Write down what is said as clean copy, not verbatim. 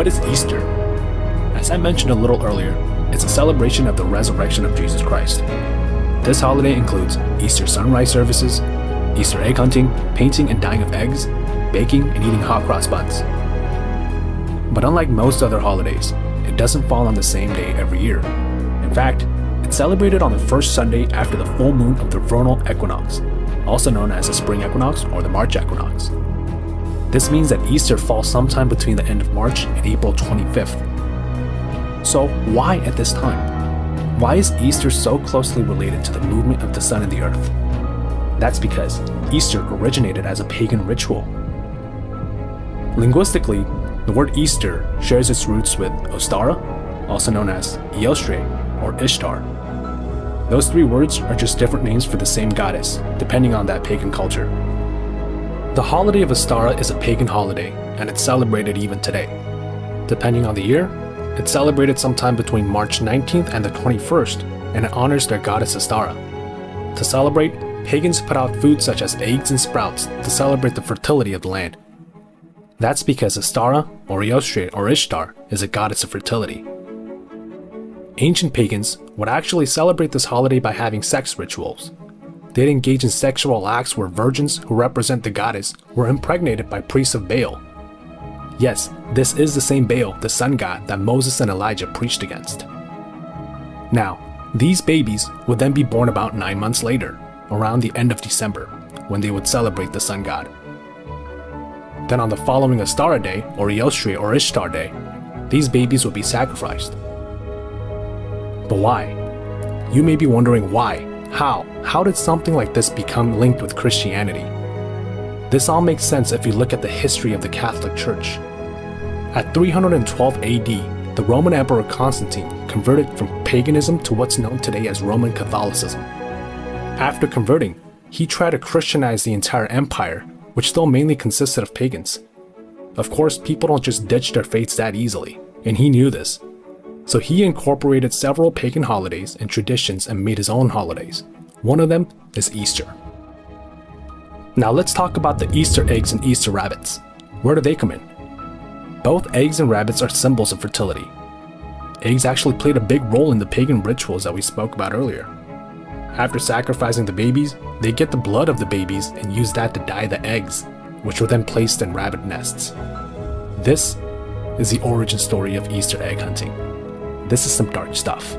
what is Easter? As I mentioned a little earlier, it's a celebration of the resurrection of Jesus Christ. This holiday includes Easter sunrise services, Easter egg hunting, painting and dyeing of eggs, baking and eating hot cross buns. But unlike most other holidays, it doesn't fall on the same day every year. In fact, it's celebrated on the first Sunday after the full moon of the vernal equinox, also known as the spring equinox or the March equinox. This means that Easter falls sometime between the end of March and April 25th. So why at this time? Why is Easter so closely related to the movement of the sun and the earth? That's because Easter originated as a pagan ritual. Linguistically, the word Easter shares its roots with Ostara, also known as Eostre or Ishtar. Those three words are just different names for the same goddess, depending on that pagan culture. The holiday of Ostara is a pagan holiday, and it's celebrated even today. Depending on the year, it's celebrated sometime between March 19th and the 21st, and it honors their goddess Ostara. To celebrate, pagans put out food such as eggs and sprouts to celebrate the fertility of the land. That's because Ostara, or Eostre or Ishtar, is a goddess of fertility. Ancient pagans would actually celebrate this holiday by having sex rituals. They'd engage in sexual acts where virgins who represent the goddess were impregnated by priests of Baal. Yes, this is the same Baal, the sun god, that Moses and Elijah preached against. Now, these babies would then be born about 9 months later, around the end of December, when they would celebrate the sun god. Then on the following Ostara day, or Eostre or Ishtar day, these babies would be sacrificed. But why? You may be wondering why. How did something like this become linked with Christianity? This all makes sense if you look at the history of the Catholic Church. At 312 AD, the Roman Emperor Constantine converted from paganism to what's known today as Roman Catholicism. After converting, he tried to Christianize the entire empire, which still mainly consisted of pagans. Of course, people don't just ditch their faiths that easily, and he knew this. So he incorporated several pagan holidays and traditions and made his own holidays. One of them is Easter. Now let's talk about the Easter eggs and Easter rabbits. Where do they come in? Both eggs and rabbits are symbols of fertility. Eggs actually played a big role in the pagan rituals that we spoke about earlier. After sacrificing the babies, they get the blood of the babies and use that to dye the eggs, which were then placed in rabbit nests. This is the origin story of Easter egg hunting. This is some dark stuff.